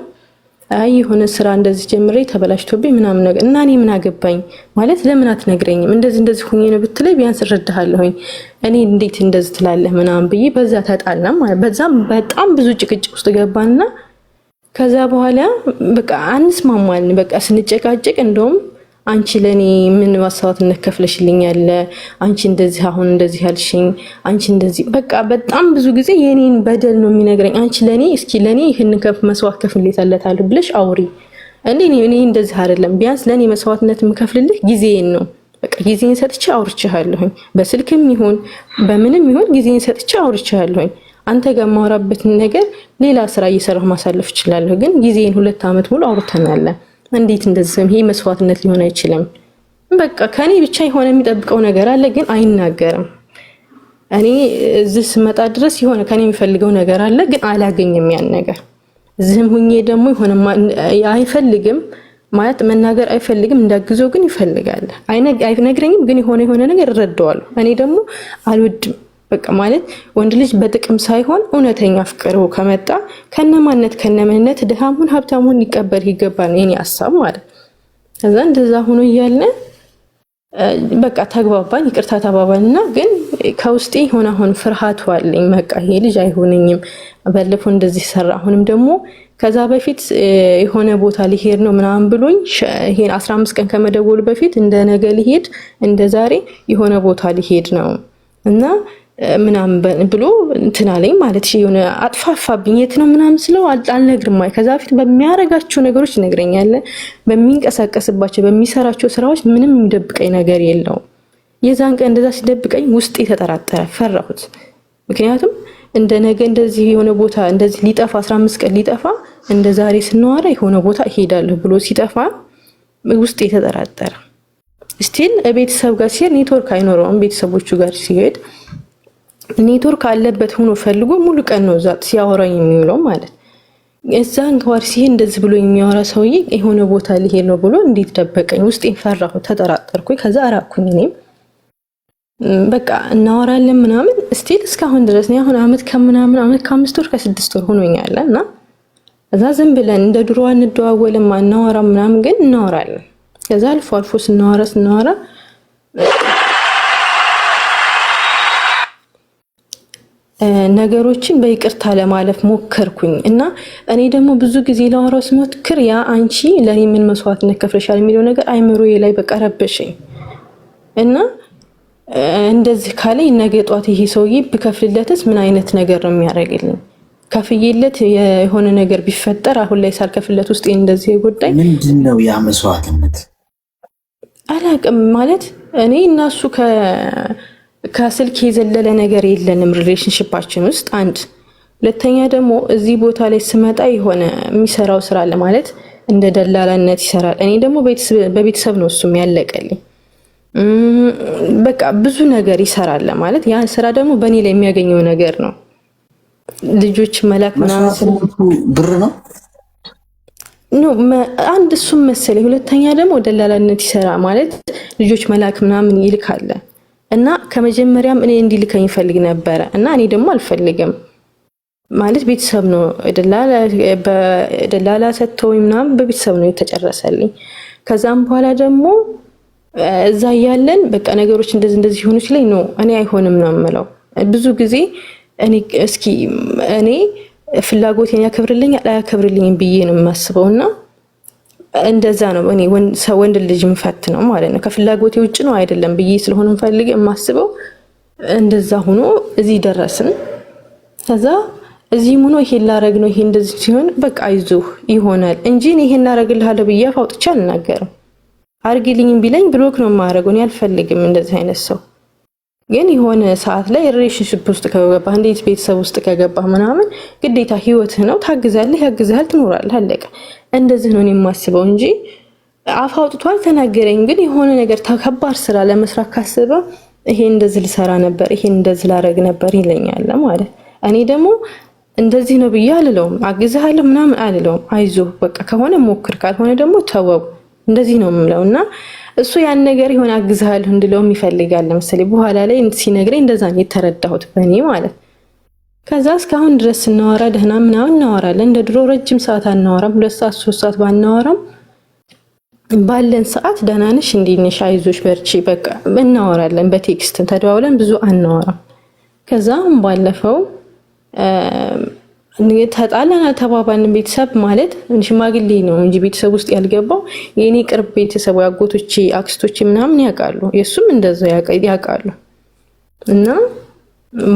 Speaker 4: አይ የሆነ ስራ እንደዚህ ጀምሬ ተበላሽቶብኝ ምናምን ነገር እና እኔ ምን አገባኝ ማለት ለምን አትነግረኝም? እንደዚህ ሁኜ ነው ብትለይ ቢያንስ እረዳሃለሁኝ። እኔ እንዴት እንደዚህ ትላለህ ምናምን ብዬ በዛ ተጣላም ማለት በዛም በጣም ብዙ ጭቅጭቅ ውስጥ ገባና ከዛ በኋላ በቃ አንስማማልን። በቃ ስንጨቃጨቅ እንደውም አንቺ ለኔ ምን ዋሳዋትነት ከፍለሽልኛል? አንቺ እንደዚህ አሁን እንደዚህ ያልሽኝ አንቺ እንደዚህ በቃ በጣም ብዙ ጊዜ የኔን በደል ነው የሚነግረኝ። አንቺ ለኔ እስኪ ለኔ ይሄን ከፍ መስዋዕት ከፍልለታለሁ ብለሽ አውሪ። እኔ እንደዚህ አይደለም ቢያንስ ለኔ መስዋዕትነት የምከፍልልህ ጊዜን ነው። በቃ ጊዜን ሰጥቼ አውርቼሃለሁ። በስልክም ይሁን በምንም ይሁን ጊዜን ሰጥቼ አውርቼሃለሁ። አንተ ጋር ማውራበትን ነገር ሌላ ስራ እየሰራሁ ማሳለፍ እችላለሁ። ግን ጊዜን 2 አመት ሙሉ አውርተናል። እንዴት እንደዚህ ይሄ መስዋዕትነት ሊሆን አይችልም። በቃ ከኔ ብቻ የሆነ የሚጠብቀው ነገር አለ ግን አይናገርም። እኔ እዚህ ስመጣ ድረስ የሆነ ከኔ የሚፈልገው ነገር አለ ግን አላገኝም ያን ነገር። እዚህም ሁኜ ደግሞ የሆነ አይፈልግም ማለት መናገር አይፈልግም፣ እንዳግዘው ግን ይፈልጋል። አይነግረኝም ግን የሆነ ነገር እረዳዋለሁ። እኔ ደግሞ አልወድም። በቃ ማለት ወንድ ልጅ በጥቅም ሳይሆን እውነተኛ ፍቅሩ ከመጣ ከነማነት ከነምንነት ድሃሙን ሀብታሙን ሊቀበል ይገባል የኔ ሐሳብ ማለት። ከዛ እንደዛ ሆኖ እያለ በቃ ተግባባን፣ ይቅርታ ተባባልና ግን ከውስጤ ሆነ ፍርሃቱ አለኝ። በቃ ይሄ ልጅ አይሆነኝም፣ ባለፈው እንደዚህ ሰራ፣ አሁንም ደግሞ ከዛ በፊት የሆነ ቦታ ሊሄድ ነው ምናምን ብሎኝ ይሄን 15 ቀን ከመደወሉ በፊት እንደ ነገ ሊሄድ እንደ ዛሬ የሆነ ቦታ ሊሄድ ነው እና ምናምን ብሎ እንትን አለኝ ማለት የሆነ አጥፋፋብኝ። የት ነው ምናምን ስለው አልነግርም። ከዛ በፊት በሚያረጋቸው ነገሮች ይነግረኛል፣ በሚንቀሳቀስባቸው በሚሰራቸው ስራዎች ምንም የሚደብቀኝ ነገር የለውም። የዛን ቀን እንደዛ ሲደብቀኝ ውስጤ ተጠራጠረ፣ ፈራሁት። ምክንያቱም እንደ ነገ እንደዚህ የሆነ ቦታ እንደዚህ ሊጠፋ 15 ቀን ሊጠፋ እንደ ዛሬ ስንዋራ የሆነ ቦታ እሄዳለሁ ብሎ ሲጠፋ ውስጤ ተጠራጠረ። ስቲል ቤተሰብ ጋር ሲሄድ ኔትወርክ አይኖረውም። ቤተሰቦቹ ጋር ሲሄድ ኔትወርክ አለበት ሆኖ ፈልጎ ሙሉ ቀን ነው ዛት ሲያወራኝ የሚውለው ማለት። እዛን ጋር ሲሄድ እንደዚህ ብሎ የሚያወራ ሰውዬ የሆነ ቦታ ሊሄድ ነው ብሎ እንዴት ደበቀኝ? ውስጤን ፈራሁ፣ ተጠራጠርኩኝ። ከዛ አራኩኝ። እኔም በቃ እናወራለን ምናምን ስቲል እስካሁን ድረስ ነው። አሁን አመት ከ5 ወር ከ6 ወር ሆኖኛል እና እዛ ዝም ብለን እንደ ድሮዋ እንደዋወልም አናወራም ምናምን ግን እናወራለን። ከዛ አልፎ ስናወራ ነገሮችን በይቅርታ ለማለፍ ሞከርኩኝ እና እኔ ደግሞ ብዙ ጊዜ ላወራው ስሞክር ያ አንቺ ለኔ ምን መስዋዕትነት ከፍለሻል የሚለው ነገር አይምሮዬ ላይ በቃ ረበሸኝ እና እንደዚህ ካለኝ ነገ ጧት ይሄ ሰውዬ ብከፍልለትስ ምን አይነት ነገር ነው የሚያደርግልኝ? ከፍዬለት የሆነ ነገር ቢፈጠር አሁን ላይ ሳልከፍልለት ውስጥ እንደዚህ ጉዳይ
Speaker 1: ምንድነው ያ መስዋዕትነት?
Speaker 4: አላቅም ማለት እኔ እና እሱ ከስልክ የዘለለ ነገር የለንም ሪሌሽንሺፓችን ውስጥ አንድ። ሁለተኛ ደግሞ እዚህ ቦታ ላይ ስመጣ የሆነ የሚሰራው ስራ አለ ማለት እንደ ደላላነት ይሰራል። እኔ ደግሞ በቤተሰብ ነው እሱም ያለቀልኝ። በቃ ብዙ ነገር ይሰራል ማለት ያ ስራ ደግሞ በእኔ ላይ የሚያገኘው ነገር ነው። ልጆች መላክ ምናምን
Speaker 1: ብር ነው
Speaker 4: አንድ እሱም መሰለኝ። ሁለተኛ ደግሞ ደላላነት ይሰራ ማለት ልጆች መላክ ምናምን ይልካል እና ከመጀመሪያም እኔ እንዲልከኝ ፈልግ ነበር እና እኔ ደግሞ አልፈልግም ማለት ቤተሰብ ነው ደላላ ሰጥተውኝ ምናምን በቤተሰብ ነው የተጨረሰልኝ። ከዛም በኋላ ደግሞ እዛ ያለን በቃ ነገሮች እንደዚህ ሆኑ ሲለኝ ነው እኔ አይሆንም ነው የምለው። ብዙ ጊዜ እኔ ፍላጎቴን ያከብርልኛል አያከብርልኝም ብዬ ነው የማስበውና እንደዛ ነው እኔ ወንድ ልጅ ምፈት ነው ማለት ነው። ከፍላጎቴ ውጭ ነው አይደለም ብዬ ስለሆነ ፈልግ የማስበው እንደዛ ሆኖ እዚህ ደረስን። ከዛ እዚህም ሆኖ ይሄን ላረግ ነው ይሄ እንደዚህ ሲሆን በቃ አይዞህ ይሆናል እንጂ እኔ ይሄን ላረግልሃለሁ ብዬ አውጥቼ አልናገርም። አርግልኝም ቢለኝ ብሎክ ነው የማረገው። እኔ አልፈልግም እንደዚህ አይነት ሰው። ግን የሆነ ሰዓት ላይ ሪሌሽንሺፕ ውስጥ ከገባህ እንዴት ቤተሰብ ውስጥ ከገባህ ምናምን ግዴታ ህይወትህ ነው፣ ታግዛለህ፣ ያግዛል፣ ትኖራለህ፣ አለቀ። እንደዚህ ነው የማስበው እንጂ አፍ አውጥቶ አልተናገረኝ። ግን የሆነ ነገር ተከባድ ስራ ለመስራት ካሰበ ይሄን እንደዚህ ልሰራ ነበር፣ ይሄን እንደዚህ ላረግ ነበር ይለኛል ማለት። እኔ ደግሞ እንደዚህ ነው ብዬ አልለውም፣ አግዛለሁ ምናምን አልለውም። አይዞህ በቃ ከሆነ ሞክር፣ ካልሆነ ደግሞ ተወው እንደዚህ ነው የምለውና እሱ ያን ነገር ይሆን አግዛለሁ እንድለው ይፈልጋል መሰለኝ። በኋላ ላይ ሲነግረኝ እንደዛ ነው የተረዳሁት በእኔ ማለት። ከዛ እስካሁን ድረስ ስናወራ ደህና ምናምን እናወራለን። እንደ ድሮ ረጅም ሰዓት አናወራም። 2 ሰዓት 3 ሰዓት ባናወራም ባለን ሰዓት ደህና ነሽ እንዴት ነሽ አይዞሽ በርቺ በቃ እናወራለን። በቴክስት ተደዋውለን ብዙ አናወራም። ከዛም ባለፈው ተጣላና ተባባልን። ቤተሰብ ማለት ሽማግሌ ነው እንጂ ቤተሰብ ውስጥ ያልገባው የኔ ቅርብ ቤተሰብ ያጎቶቼ አክስቶቼ ምናምን ያውቃሉ። የሱም እንደዛው ያውቃሉ። እና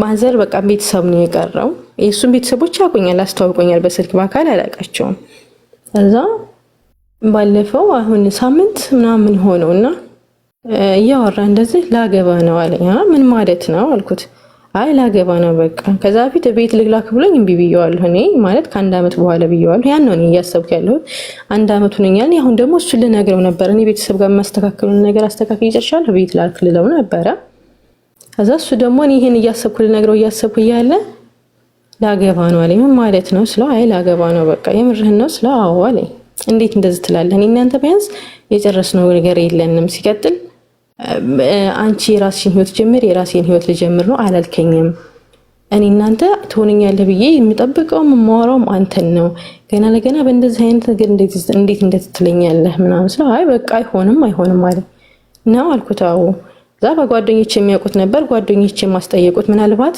Speaker 4: ማዘር በቃ ቤተሰብ ነው የቀረው። የሱም ቤተሰቦች ያውቁኛል፣ አስተዋውቆኛል በስልክ በአካል አላውቃቸውም። ከዛ ባለፈው አሁን ሳምንት ምናምን ሆነውና እያወራ እንደዚህ ላገባ ነው አለኝ። ምን ማለት ነው አልኩት። አይ ላገባ ነው በቃ። ከዛ በፊት ቤት ልግላክ ብሎኝ እምቢ ብየዋለሁ። እኔ ማለት ከ1 አመት በኋላ ብየዋለሁ። ያን ነው እኔ እያሰብኩ ያለሁት 1 አመት ሆነኛል። አሁን ደግሞ እሱ ልነግረው ነበር። እኔ ቤተሰብ ጋር ማስተካከሉን ነገር አስተካክል ይጨርሻለሁ ቤት ላክ ልለው ነበረ። ከዛ እሱ ደግሞ እኔ ይሄን እያሰብኩ ልነግረው እያሰብኩ እያለ ላገባ ነው አለኝ። ምን ማለት ነው ስለው አይ ላገባ ነው በቃ። የምርህን ነው ስለው አዎ አለኝ። እንዴት እንደዚህ ትላለህ? እኔ እናንተ ቢያንስ የጨረስነው ነገር የለንም። ሲቀጥል አንቺ የራስሽን ህይወት ጀምር የራሴን ህይወት ልጀምር ነው አላልከኝም። እኔ እናንተ ትሆነኛለህ ብዬ የምጠብቀው የማወራውም አንተን ነው። ገና ለገና በእንደዚህ አይነት ነገር እንዴት እንደትትለኛለህ ምናምን ስለው አይ በቃ አይሆንም ማለት ነው አልኩት። አዎ እዛ በጓደኞቼ የሚያውቁት ነበር። ጓደኞቼ ማስጠየቁት ምናልባት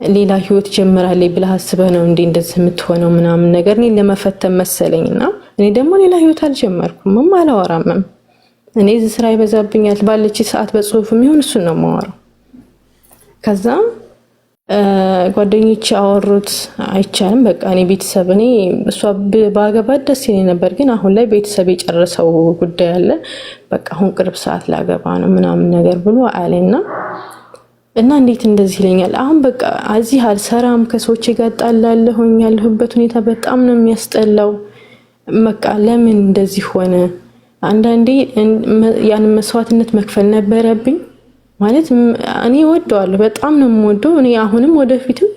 Speaker 4: ሌላ ህይወት ጀምራለች ብለህ አስበህ ነው እንዴ እንደዚህ የምትሆነው ምናምን ነገር እኔን ለመፈተን መሰለኝና እኔ ደግሞ ሌላ ህይወት አልጀመርኩም አላወራምም። እኔ እዚህ ስራ ይበዛብኛል ባለች ሰዓት በጽሁፍም ይሁን እሱን ነው የማወራው። ከዛ ጓደኞቼ አወሩት አይቻልም በቃ እኔ ቤተሰብ እኔ እሷ ባገባት ደስ ይለኝ ነበር፣ ግን አሁን ላይ ቤተሰብ የጨረሰው ጉዳይ አለ በቃ አሁን ቅርብ ሰዓት ላገባ ነው ምናምን ነገር ብሎ አለና እና እንዴት እንደዚህ ይለኛል? አሁን በቃ እዚህ አልሰራም ከሰዎች ጋር ጣላለሁኝ። ያለሁበት ሁኔታ በጣም ነው የሚያስጠላው። በቃ ለምን እንደዚህ ሆነ? አንዳንዴ ያን መስዋዕትነት መክፈል ነበረብኝ ማለት እኔ ወደዋለሁ፣ በጣም ነው የምወደው። እኔ አሁንም ወደፊትም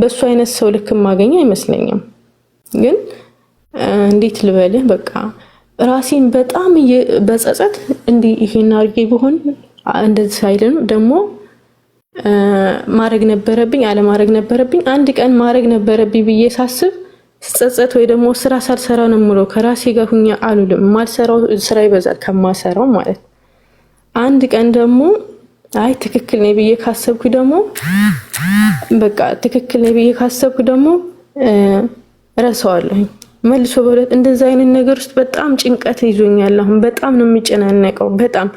Speaker 4: በሱ አይነት ሰው ልክ ማገኛ አይመስለኝም። ግን እንዴት ልበልህ በቃ ራሴን በጣም በጸጸት እንዲህ ይሄን አርጌ ቢሆን እንደዚህ አይደለም ደግሞ ማድረግ ነበረብኝ አለማድረግ ነበረብኝ። አንድ ቀን ማድረግ ነበረብኝ ብዬ ሳስብ ጸጸት ወይ ደግሞ ስራ ሳልሰራ ነው የምለው። ከራሴ ጋር ሁኛ አሉልም ማልሰራው ስራ ይበዛል ከማሰራው ማለት። አንድ ቀን ደግሞ አይ ትክክል ነኝ ብዬ ካሰብኩ ደግሞ በቃ ትክክል ነኝ ብዬ ካሰብኩ ደግሞ ረሳዋለሁ መልሶ በሁለት። እንደዛ አይነት ነገር ውስጥ በጣም ጭንቀት ይዞኛል። አሁን በጣም ነው የሚጨናነቀው። በጣም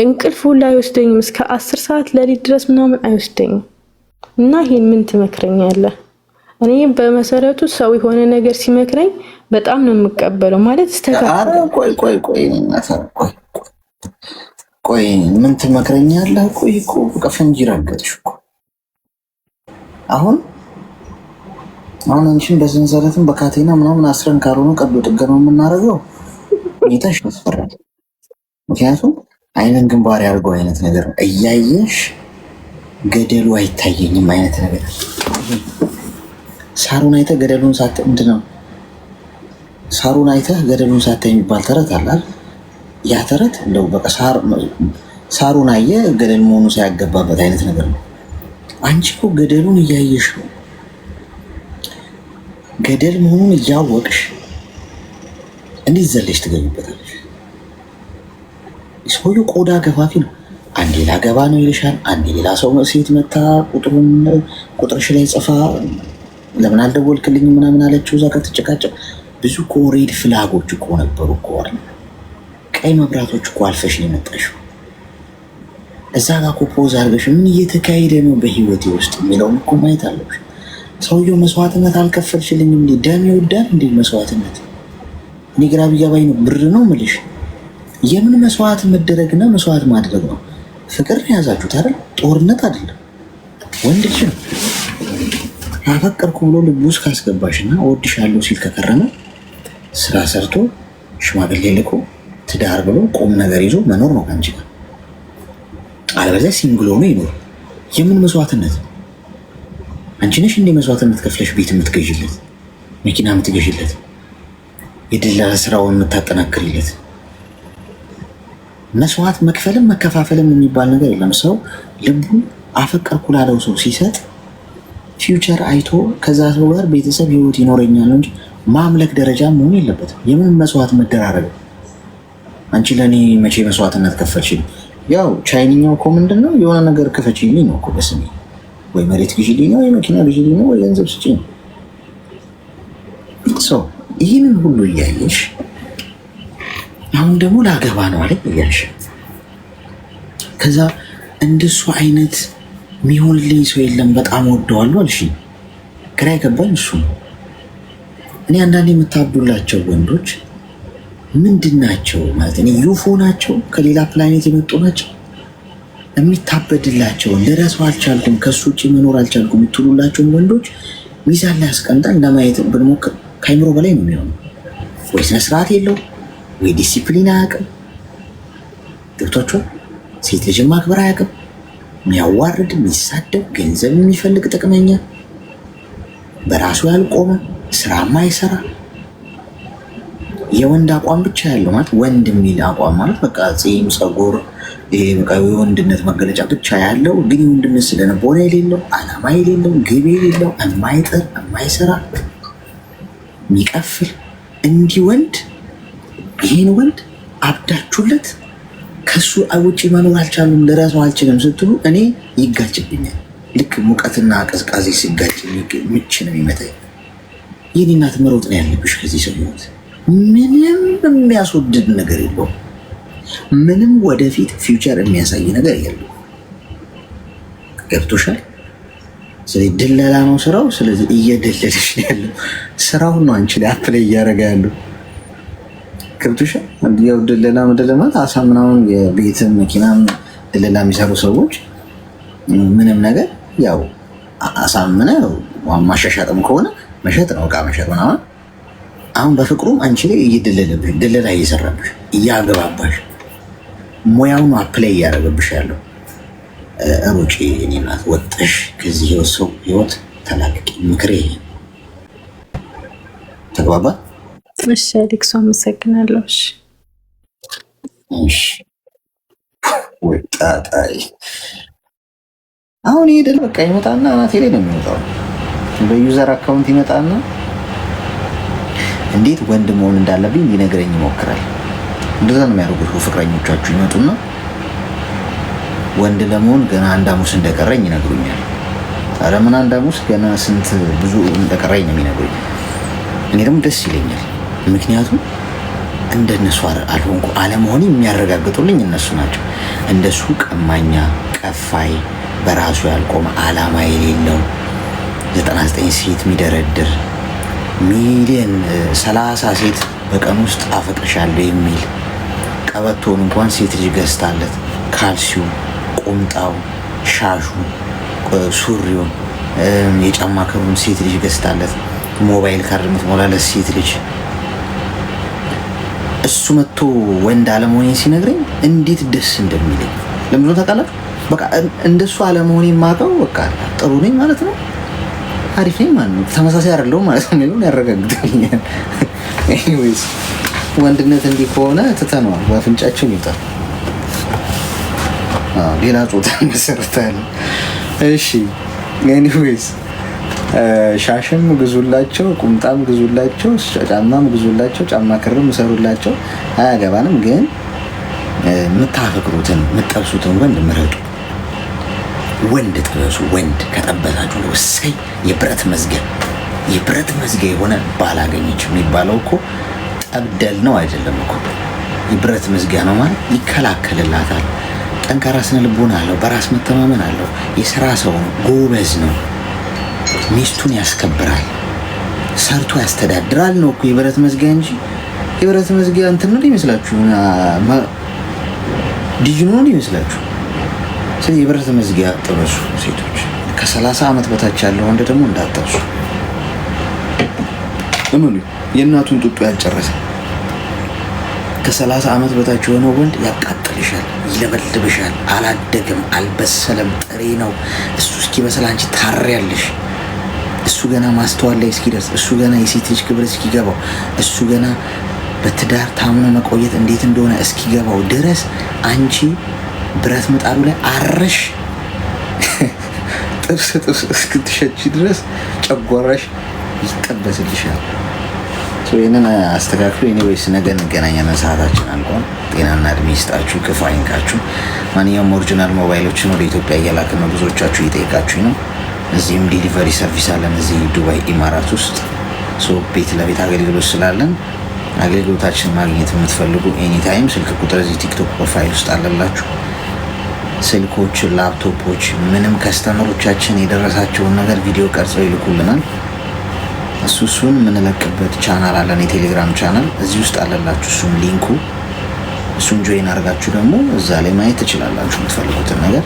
Speaker 4: እንቅልፍ ሁላ አይወስደኝም። እስከ 10 ሰዓት ለሊት ድረስ ምናምን አይወስደኝም። እና ይሄን ምን ትመክረኛለህ? እኔ በመሰረቱ ሰው የሆነ ነገር ሲመክረኝ በጣም ነው የምቀበለው ማለት ተስተካክሎ
Speaker 1: ቆይ ምን ትመክረኛለህ? ቆይ እኮ በቃ ፈንጂ ረገጥሽ እኮ አሁን አንቺን በሰንሰለትም በካቴና ምናምን አስረን ካልሆነ ቀዶ ጥገና የምናደርገው ሁኔታሽ ያስፈራል። ምክንያቱም አይንን ግንባር ያድርገው አይነት ነገር ነው። እያየሽ ገደሉ አይታየኝም አይነት ነገር። ሳሩን አይተህ ገደሉን ሳታይ ምንድን ነው ሳሩን አይተህ ገደሉን ሳታይ የሚባል ተረት አለ። ያ ተረት እንደው በቃ ሳሩን አየህ ገደል መሆኑ ሳያገባበት አይነት ነገር ነው። አንቺ እኮ ገደሉን እያየሽ ነው። ገደል መሆኑን እያወቅሽ እንዴት ዘለሽ ትገቢበታለሽ? ሰውዬው ቆዳ ገፋፊ ነው። አንዴ ላገባ ነው ይልሻል፣ አንዴ ሌላ ሰው ሴት መታ ቁጥርሽ ላይ ጽፋ ለምን አልደወልክልኝ ምናምን አለችው። እዛ ጋር ትጨቃጨቅ። ብዙ እኮ ሬድ ፍላጎች እኮ ነበሩ እኮ አይደል? ቀይ መብራቶች እኮ አልፈሽ ነው የመጣሽው። እዛ ጋር እኮ ፖዝ አድርገሽ ምን እየተካሄደ ነው በህይወቴ ውስጥ የሚለውን እኮ ማየት አለብሽ። ሰውየው መስዋዕትነት አልከፈልሽልኝም እንዴ? ደም ይወዳል እንዴ መስዋዕትነት? እኔ ግራ ቢገባኝ ነው። ብር ነው የምልሽ። የምን መስዋዕት መደረግና መስዋዕት ማድረግ ነው? ፍቅር የያዛችሁት አይደል? ጦርነት አይደለም። ወንድ ልጅ ነው አፈቀርኩ ብሎ ልቡ ውስጥ ካስገባሽና እወድሻለሁ ሲል ከከረመ ስራ ሰርቶ ሽማግሌ ልኮ ትዳር ብሎ ቁም ነገር ይዞ መኖር ነው ከአንቺ ጋር። አለበለዚያ ሲንግል ሆኖ ይኖር። የምን መስዋዕትነት? አንቺ ነሽ እንደ መስዋዕትነት ከፍለሽ ቤት የምትገዥለት፣ መኪና የምትገዥለት፣ የድለላ ስራውን የምታጠናክሪለት። መስዋዕት መክፈልም መከፋፈልም የሚባል ነገር የለም። ሰው ልቡን አፈቀርኩ ላለው ሰው ሲሰጥ ፊውቸር አይቶ ከዛ ሰው ጋር ቤተሰብ ህይወት ይኖረኛል እንጂ ማምለክ ደረጃ መሆን የለበትም። የምን መስዋዕት መደራረግ? አንቺ ለእኔ መቼ መስዋዕትነት ከፈልሽኝ? ያው ቻይንኛው እኮ ምንድን ነው የሆነ ነገር ክፈችልኝ ነው እኮ በስሜ፣ ወይ መሬት ግዢልኝ ነው፣ ወይ መኪና ግዢልኝ ነው፣ ወይ ገንዘብ ስጪኝ ነው። ይህንን ሁሉ እያየሽ አሁን ደግሞ ላገባ ነው አለ እያልሽ ከዛ እንደሱ አይነት የሚሆንልኝ ሰው የለም በጣም ወደዋለሁ አልሽኝ። ግራ የገባኝ እሱ ነው። እኔ አንዳንዴ የምታብዱላቸው ወንዶች ምንድን ናቸው ማለት እኔ ዩፎ ናቸው፣ ከሌላ ፕላኔት የመጡ ናቸው። የሚታበድላቸውን ልረሳው አልቻልኩም፣ ከሱ ውጭ መኖር አልቻልኩም የምትሉላቸውን ወንዶች ሚዛን ላይ አስቀምጠን ለማየት ብንሞክር ከአይምሮ በላይ ነው የሚሆነው። ወይ ስነ ስርዓት የለው ወይ ዲሲፕሊን አያውቅም። ገብቷችኋል? ሴት ልጅን ማክበር አያውቅም። የሚያዋርድ የሚሳደብ፣ ገንዘብ የሚፈልግ ጥቅመኛ፣ በራሱ ያልቆመ ስራ ማይሰራ የወንድ አቋም ብቻ ያለው ማለት ወንድ የሚል አቋም ማለት በቃ ፂም፣ ፀጉር፣ ይሄ በቃ የወንድነት መገለጫ ብቻ ያለው ግን የወንድነት ስለነበረ የሌለው አላማ የሌለው ግብ የሌለው የማይጥር የማይሰራ የሚቀፍል እንዲህ ወንድ ይህን ወንድ አብዳችሁለት ከሱ ውጭ መኖር አልቻሉም ልረሳው አልችልም ስትሉ እኔ ይጋጭብኛል። ልክ ሙቀትና ቀዝቃዜ ሲጋጭ ምች ነው የሚመታኝ። ይህን እናት መሮጥ ነው ያለብሽ ከዚህ ሰው ህይወት። ምንም የሚያስወድድ ነገር የለውም። ምንም ወደፊት ፊውቸር የሚያሳይ ነገር የለው። ገብቶሻል? ስለዚህ ድለላ ነው ስራው። ስለዚህ እየደለለሽ ነው ያለው። ስራውን ነው አንቺ ላይ አፕላይ እያደረገ ያለው። ገብቶሻል? ያው ድለላ ማለት አሳ ምናምን የቤት መኪና ድለላ የሚሰሩ ሰዎች ምንም ነገር ያው አሳምነ ማሻሻጥም ከሆነ መሸጥ ነው፣ እቃ መሸጥ ምናምን። አሁን በፍቅሩም አንቺ ላይ እየደለለብሽ ድለላ እየሰራብሽ እያገባባሽ ሙያውን አፕላይ እያደረገብሽ ያለው። ሩጪ እኔ ናት ወጥሽ ከዚህ ሰው ህይወት ተላቅቂ። ምክሬ ተግባባ።
Speaker 4: እሺ አሌክሶ አመሰግናለሁ።
Speaker 1: እሺ ወጣጣይ አሁን ይሄ በቃ ይመጣና እናቴ ላይ ነው የሚመጣው። በዩዘር አካውንት ይመጣና እንዴት ወንድ መሆን እንዳለብኝ ሊነግረኝ ይሞክራል። እንደዛ ነው የሚያደርጉት ፍቅረኞቻችሁ ይመጡና ወንድ ለመሆን ገና አንድ ሐሙስ እንደቀረኝ ይነግሩኛል። ኧረ ምን አንድ ሐሙስ ገና ስንት ብዙ እንደቀረኝ ነው የሚነግሩኝ። እኔ ደግሞ ደስ ይለኛል። ምክንያቱም እንደነሱ አልሆንኩ አለመሆኔ የሚያረጋግጡልኝ እነሱ ናቸው። እንደሱ ቀማኛ፣ ቀፋይ፣ በራሱ ያልቆመ አላማ የሌለው 99 ሴት የሚደረድር ሚሊዮን 30 ሴት በቀን ውስጥ አፈቅርሻለሁ የሚል ቀበቶን እንኳን ሴት ልጅ ገዝታለት ካልሲው፣ ቁምጣው፣ ሻሹ፣ ሱሪውን፣ የጫማ ክሩን ሴት ልጅ ገዝታለት ሞባይል ካርድ የምትሞላለት ሴት ልጅ እሱ መጥቶ ወንድ አለመሆኔን ሲነግረኝ እንዴት ደስ እንደሚለኝ ለምን ነው ታውቃላችሁ? በቃ እንደሱ አለመሆኔን የማውቀው በቃ ጥሩ ነኝ ማለት ነው፣ አሪፍ ነኝ ማለት ነው፣ ተመሳሳይ አይደለሁም ማለት ነው የሚለውን ያረጋግጥልኛል። ኤኒዌይስ ወንድነት እንዲህ ከሆነ ትተነዋል፣ በአፍንጫችን ይውጣል። ሌላ ጾታ መሰረታለን። እሺ ኤኒዌይስ ሻሽም ግዙላቸው፣ ቁምጣም ግዙላቸው፣ ጫማም ግዙላቸው፣ ጫማ ክርም ሰሩላቸው። አያገባንም። ግን የምታፈቅሩትን የምትጠብሱትን ወንድ ምረጡ። ወንድ ጥበሱ። ወንድ ከጠበሳችሁ ነው እሰይ። የብረት መዝጊያ የሆነ ባላገኘች የሚባለው እኮ ጠብደል ነው አይደለም እኮ። የብረት መዝጊያ ነው ማለት ይከላከልላታል። ጠንካራ ስነ ልቦና አለው። በራስ መተማመን አለው። የስራ ሰው ነው። ጎበዝ ነው። ሚስቱን ያስከብራል። ሰርቶ ያስተዳድራል ነው እኮ የብረት መዝጊያ እንጂ የብረት መዝጊያ እንትን ነው ይመስላችሁ? ዲጅኖ ነው ይመስላችሁ? ስለዚህ የብረት መዝጊያ ጥበሱ ሴቶች። ከ30 ዓመት በታች ያለው ወንድ ደግሞ እንዳትጠብሱ። እምኑ የእናቱን ጡጦ ያልጨረሰ ከ30 ዓመት በታች የሆነው ወንድ ያቃጥልሻል፣ ይለበልብሻል። አላደገም፣ አልበሰለም፣ ጥሬ ነው። እሱ እስኪበስል አንቺ ታሪያለሽ። እሱ ገና ማስተዋል ላይ እስኪደርስ፣ እሱ ገና የሴት ልጅ ክብር እስኪገባው፣ እሱ ገና በትዳር ታምኖ መቆየት እንዴት እንደሆነ እስኪገባው ድረስ አንቺ ብረት ምጣዱ ላይ አረሽ ጥብስ እስክትሸቺ ድረስ ጨጓራሽ ይጠበስልሻል። ይህንን አስተካክሉ። ኤኒዌይስ ነገ እንገናኛለን። ሰዓታችን አልቋል። ጤናና እድሜ ይስጣችሁ፣ ክፉ አይንካችሁ። ማንኛውም ኦሪጂናል ሞባይሎችን ወደ ኢትዮጵያ እየላክን ነው። ብዙዎቻችሁ እየጠየቃችሁኝ ነው። እዚህም ዲሊቨሪ ሰርቪስ አለን፣ እዚህ ዱባይ ኢማራት ውስጥ ቤት ለቤት አገልግሎት ስላለን አገልግሎታችን ማግኘት የምትፈልጉ ኤኒታይም ስልክ ቁጥር እዚህ ቲክቶክ ፕሮፋይል ውስጥ አለላችሁ። ስልኮች፣ ላፕቶፖች ምንም ከስተመሮቻችን የደረሳቸውን ነገር ቪዲዮ ቀርጸው ይልኩልናል። እሱን የምንለቅበት ቻናል አለን፣ የቴሌግራም ቻናል እዚህ ውስጥ አለላችሁ። እሱም ሊንኩ እሱን ጆይን አድርጋችሁ ደግሞ እዛ ላይ ማየት ትችላላችሁ የምትፈልጉትን ነገር።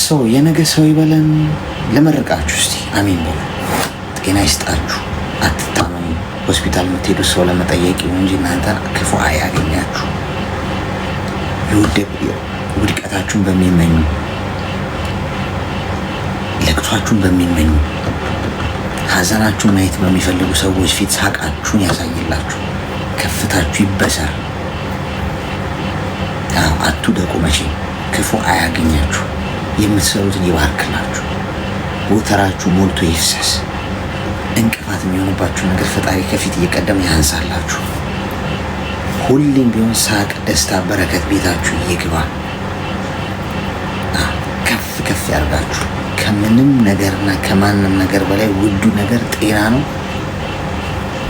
Speaker 1: ሰው የነገ ሰው ይበለን። ለመርቃችሁ እስቲ አሜን በሉ። ጤና ይስጣችሁ፣ አትታመሙ። ሆስፒታል የምትሄዱት ሰው ለመጠየቅ ይሁን እንጂ እናንተ ክፉ አያገኛችሁ። ውድቀታችሁን በሚመኙ ለቅሷችሁን በሚመኙ ሀዘናችሁን ማየት በሚፈልጉ ሰዎች ፊት ሳቃችሁን ያሳይላችሁ። ከፍታችሁ ይበሰር። አትውደቁ። መቼ ክፉ አያገኛችሁ። የምትሰሩትን ይባርክላችሁ። ጎተራችሁ ሞልቶ ይፍሰስ። እንቅፋት የሚሆንባችሁ ነገር ፈጣሪ ከፊት እየቀደመ ያንሳላችሁ። ሁሌም ቢሆን ሳቅ፣ ደስታ፣ በረከት ቤታችሁ ይግባ። ከፍ ከፍ ያርጋችሁ። ከምንም ነገርና ከማንም ነገር በላይ ውዱ ነገር ጤና ነው።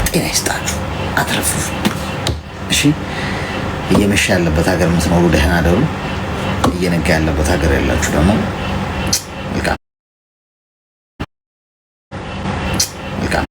Speaker 1: ጤና ይስጣችሁ፣ አትረፍፉ። እሺ፣ እየመሸ ያለበት ሀገር የምትኖሩ ደህና ደሩ። እየነጋ ያለበት ሀገር ያላችሁ ደግሞ መልካም መልካም